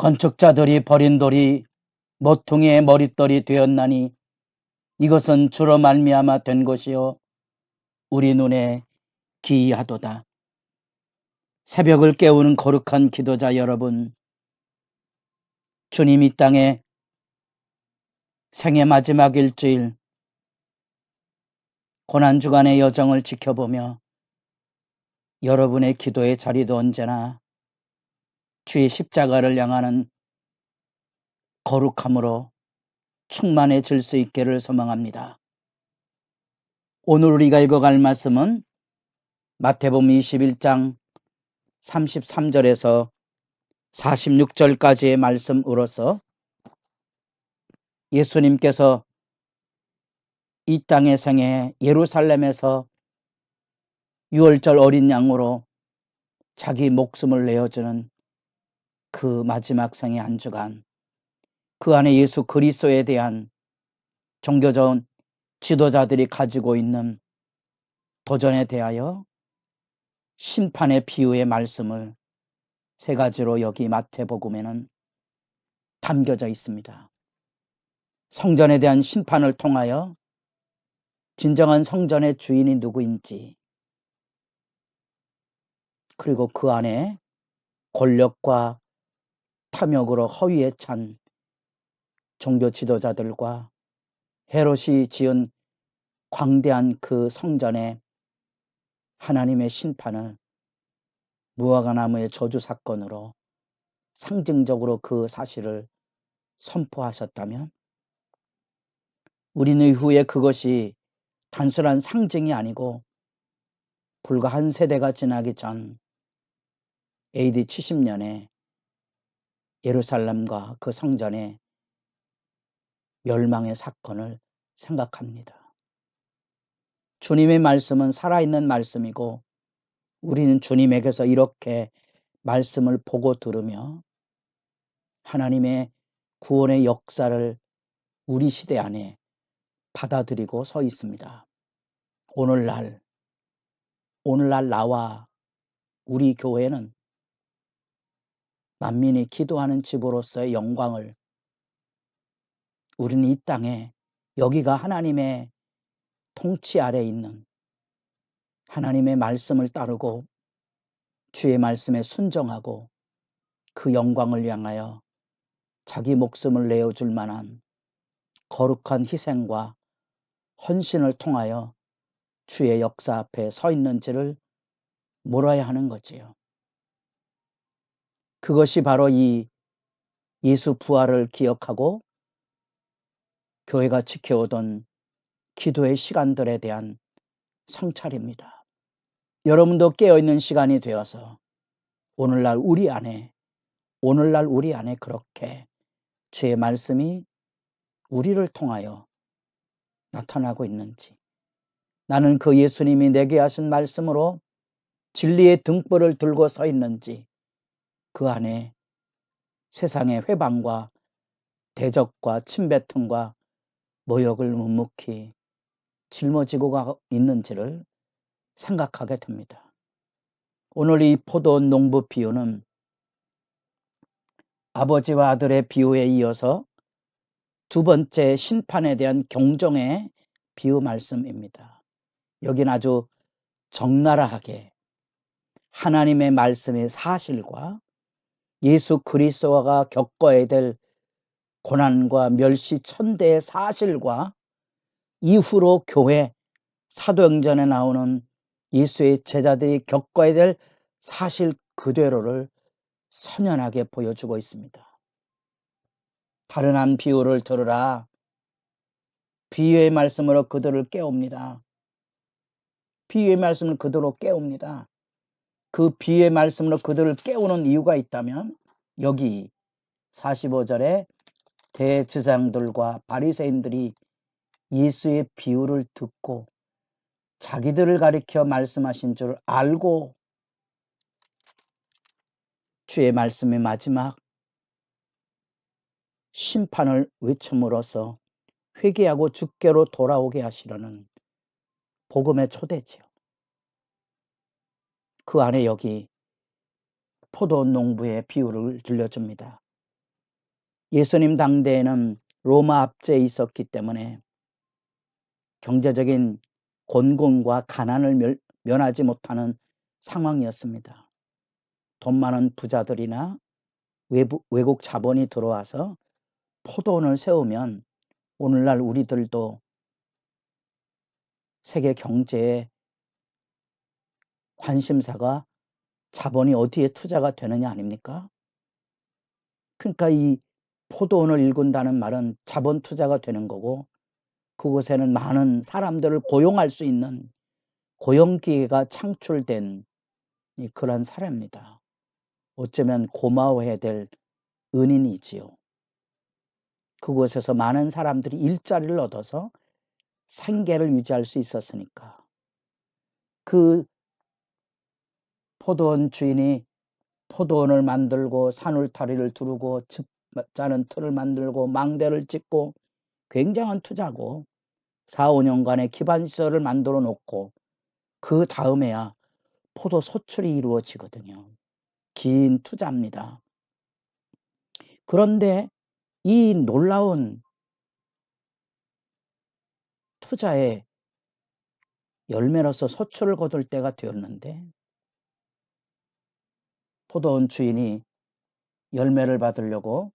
건축자들이 버린 돌이 모퉁이의 머릿돌이 되었나니 이것은 주로 말미암아 된 것이요 우리 눈에 기이하도다. 새벽을 깨우는 거룩한 기도자 여러분, 주님 이 땅에 생애 마지막 일주일 고난주간의 여정을 지켜보며 여러분의 기도의 자리도 언제나 주의 십자가를 향하는 거룩함으로 충만해질 수 있기를 소망합니다. 오늘 우리가 읽어갈 말씀은 마태복음 21장 33절에서 46절까지의 말씀으로서 예수님께서 이 땅의 생애 예루살렘에서 유월절 어린 양으로 자기 목숨을 내어주는 그 마지막 생애 한 주간, 그 안에 예수 그리스도에 대한 종교적 지도자들이 가지고 있는 도전에 대하여 심판의 비유의 말씀을 세 가지로 여기 마태복음에는 담겨져 있습니다. 성전에 대한 심판을 통하여 진정한 성전의 주인이 누구인지, 그리고 그 안에 권력과 탐욕으로 허위에 찬 종교 지도자들과 헤롯이 지은 광대한 그 성전에 하나님의 심판을 무화과나무의 저주 사건으로 상징적으로 그 사실을 선포하셨다면, 우리는 이후에 그것이 단순한 상징이 아니고 불과 한 세대가 지나기 전 AD 70년에 예루살렘과 그 성전의 멸망의 사건을 생각합니다. 주님의 말씀은 살아있는 말씀이고 우리는 주님에게서 이렇게 말씀을 보고 들으며 하나님의 구원의 역사를 우리 시대 안에 받아들이고 서 있습니다. 오늘날 나와 우리 교회는 만민이 기도하는 집으로서의 영광을, 우리는 이 땅에 여기가 하나님의 통치 아래 있는, 하나님의 말씀을 따르고 주의 말씀에 순종하고 그 영광을 향하여 자기 목숨을 내어줄 만한 거룩한 희생과 헌신을 통하여 주의 역사 앞에 서 있는지를 물어야 하는 거지요. 그것이 바로 이 예수 부활을 기억하고 교회가 지켜오던 기도의 시간들에 대한 성찰입니다. 여러분도 깨어있는 시간이 되어서 오늘날 우리 안에 그렇게 주의 말씀이 우리를 통하여 나타나고 있는지, 나는 그 예수님이 내게 하신 말씀으로 진리의 등불을 들고 서 있는지, 그 안에 세상의 회방과 대적과 침뱉음과 모욕을 묵묵히 짊어지고 있는지를 생각하게 됩니다. 오늘 이 포도원 농부 비유는 아버지와 아들의 비유에 이어서 두 번째 심판에 대한 경종의 비유 말씀입니다. 여기는 아주 적나라하게 하나님의 말씀의 사실과 예수 그리스도가 겪어야 될 고난과 멸시 천대의 사실과 이후로 교회 사도행전에 나오는 예수의 제자들이 겪어야 될 사실 그대로를 선연하게 보여주고 있습니다. 다른 한 비유를 들으라. 비유의 말씀으로 그들을 깨웁니다. 비유의 말씀을 그대로 깨웁니다. 그 비유의 말씀으로 그들을 깨우는 이유가 있다면 여기 45절에 대제사장들과 바리새인들이 예수의 비유를 듣고 자기들을 가리켜 말씀하신 줄 알고 주의 말씀의 마지막 심판을 외침으로써 회개하고 주께로 돌아오게 하시려는 복음의 초대지요. 그 안에 여기 포도 농부의 비유를 들려줍니다. 예수님 당대에는 로마 압제에 있었기 때문에 경제적인 곤궁과 가난을 면하지 못하는 상황이었습니다. 돈 많은 부자들이나 외국 자본이 들어와서 포도원을 세우면 오늘날 우리들도 세계 경제의 관심사가 자본이 어디에 투자가 되느냐 아닙니까? 그러니까 이 포도원을 일군다는 말은 자본 투자가 되는 거고, 그곳에는 많은 사람들을 고용할 수 있는 고용기회가 창출된 그런 사례입니다. 어쩌면 고마워해야 될 은인이지요. 그곳에서 많은 사람들이 일자리를 얻어서 생계를 유지할 수 있었으니까. 그 포도원 주인이 포도원을 만들고 산울타리를 두르고 집 짜는 틀을 만들고 망대를 짓고 굉장한 투자고 4, 5년간의 기반시설을 만들어 놓고 그 다음에야 포도 소출이 이루어지거든요. 긴 투자입니다. 그런데 이 놀라운 투자의 열매로서 소출을 거둘 때가 되었는데, 포도원 주인이 열매를 받으려고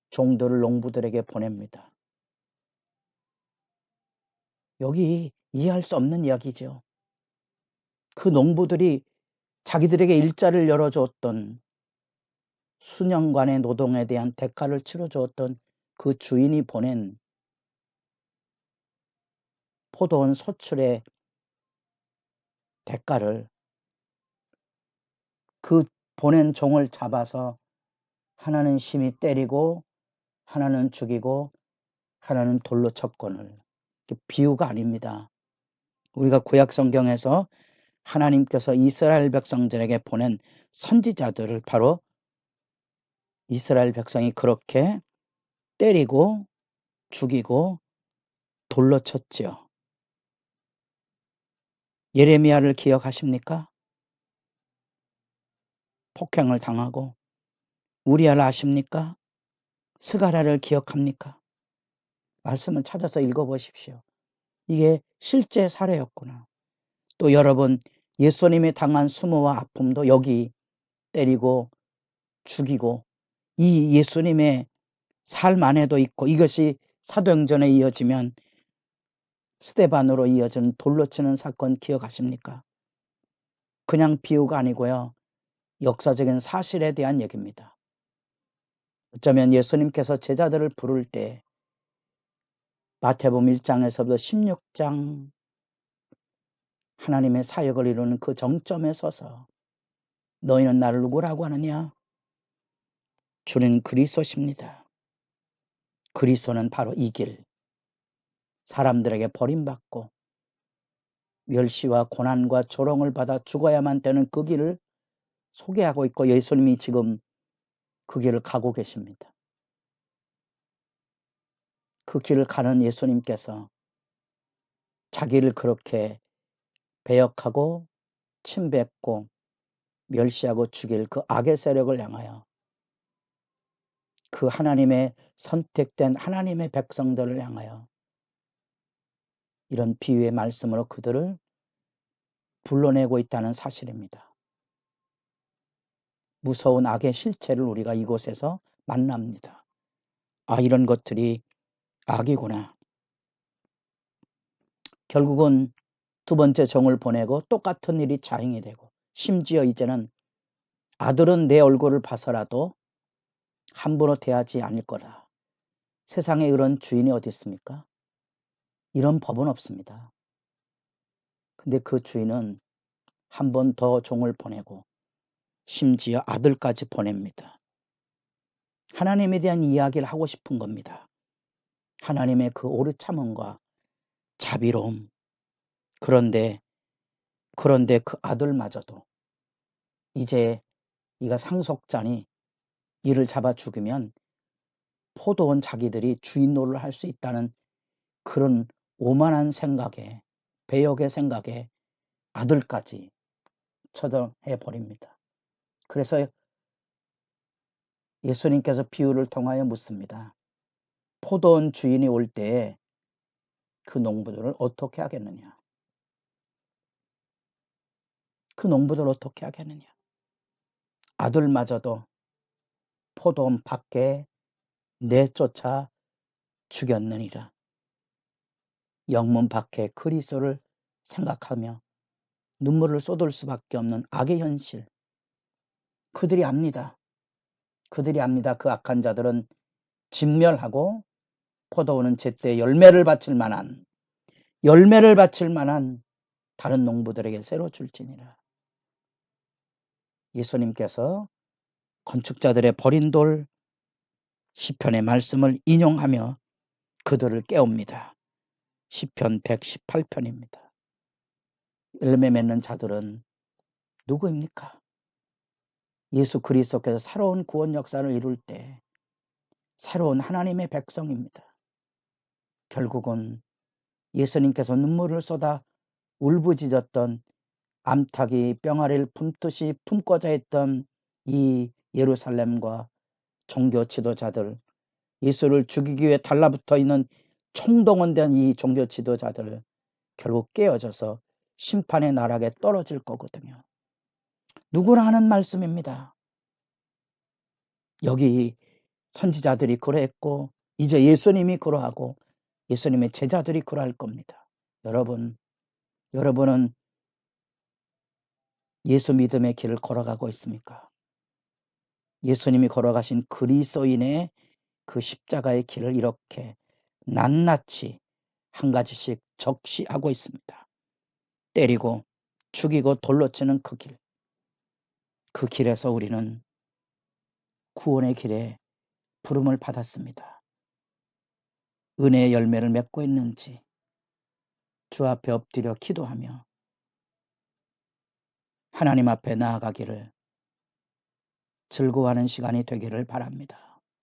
종들을 농부들에게 보냅니다. 여기 이해할 수 없는 이야기죠. 그 농부들이 자기들에게 일자리를 열어주었던, 수년간의 노동에 대한 대가를 치러주었던 그 주인이 보낸 포도원 소출의 대가를 그 보낸 종을 잡아서 하나는 심히 때리고 하나는 죽이고 하나는 돌로 쳤거늘. 비유가 아닙니다. 우리가 구약 성경에서 하나님께서 이스라엘 백성들에게 보낸 선지자들을 바로 이스라엘 백성이 그렇게 때리고 죽이고 돌로 쳤지요. 예레미야를 기억하십니까? 폭행을 당하고. 우리야를 아십니까? 스가랴를 기억합니까? 말씀을 찾아서 읽어보십시오. 이게 실제 사례였구나. 또 여러분, 예수님이 당한 수모와 아픔도 여기 때리고 죽이고, 이 예수님의 삶 안에도 있고, 이것이 사도행전에 이어지면 스데반으로 이어진 돌로 치는 사건 기억하십니까? 그냥 비유가 아니고요, 역사적인 사실에 대한 얘기입니다. 어쩌면 예수님께서 제자들을 부를 때 마태복음 1장에서부터 16장 하나님의 사역을 이루는 그 정점에 서서 너희는 나를 누구라고 하느냐? 주는 그리스도십니다. 그리스도는 바로 이 길, 사람들에게 버림받고 멸시와 고난과 조롱을 받아 죽어야만 되는 그 길을 소개하고 있고, 예수님이 지금 그 길을 가고 계십니다. 그 길을 가는 예수님께서 자기를 그렇게 배역하고 침뱉고 멸시하고 죽일 그 악의 세력을 향하여, 그 하나님의 선택된 하나님의 백성들을 향하여 이런 비유의 말씀으로 그들을 불러내고 있다는 사실입니다. 무서운 악의 실체를 우리가 이곳에서 만납니다. 아, 이런 것들이 악이구나. 결국은 두 번째 종을 보내고 똑같은 일이 자행이 되고, 심지어 이제는 아들은 내 얼굴을 봐서라도 함부로 대하지 않을 거라. 세상에 이런 주인이 어디 있습니까? 이런 법은 없습니다. 근데 그 주인은 한 번 더 종을 보내고 심지어 아들까지 보냅니다. 하나님에 대한 이야기를 하고 싶은 겁니다. 하나님의 그 오래 참음과 자비로움. 그런데 그 아들마저도 이제 이가 상속자니 이를 잡아 죽이면 포도원 자기들이 주인 노릇을 할 수 있다는 그런 오만한 생각에, 배역의 생각에 아들까지 처형해 버립니다. 그래서 예수님께서 비유를 통하여 묻습니다. 포도원 주인이 올 때에 그 농부들을 어떻게 하겠느냐? 그 농부들을 어떻게 하겠느냐? 아들마저도 포도원 밖에 내쫓아 죽였느니라. 영문 밖에 그리스도를 생각하며 눈물을 쏟을 수밖에 없는 악의 현실. 그들이 압니다. 그들이 압니다. 그 악한 자들은 진멸하고 포도원은 제때 열매를 바칠 만한 다른 농부들에게 새로 줄지니라. 예수님께서 건축자들의 버린 돌 시편의 말씀을 인용하며 그들을 깨웁니다. 시편 118편입니다. 열매 맺는 자들은 누구입니까? 예수 그리스도께서 새로운 구원 역사를 이룰 때 새로운 하나님의 백성입니다. 결국은 예수님께서 눈물을 쏟아 울부짖었던 암탉이 뿅아리를 품듯이 품고자 했던 이 예루살렘과 종교 지도자들, 예수를 죽이기 위해 달라붙어 있는 총동원된 이 종교 지도자들 결국 깨어져서 심판의 나락에 떨어질 거거든요. 누구나 하는 말씀입니다. 여기 선지자들이 그러했고 이제 예수님이 그러하고 예수님의 제자들이 그러할 겁니다. 여러분은 예수 믿음의 길을 걸어가고 있습니까? 예수님이 걸어가신 그리스도인의 그 십자가의 길을 이렇게 낱낱이 한 가지씩 적시하고 있습니다. 때리고 죽이고 돌로 치는 그 길. 그 길에서 우리는 구원의 길에 부름을 받았습니다. 은혜의 열매를 맺고 있는지 주 앞에 엎드려 기도하며 하나님 앞에 나아가기를 즐거워하는 시간이 되기를 바랍니다.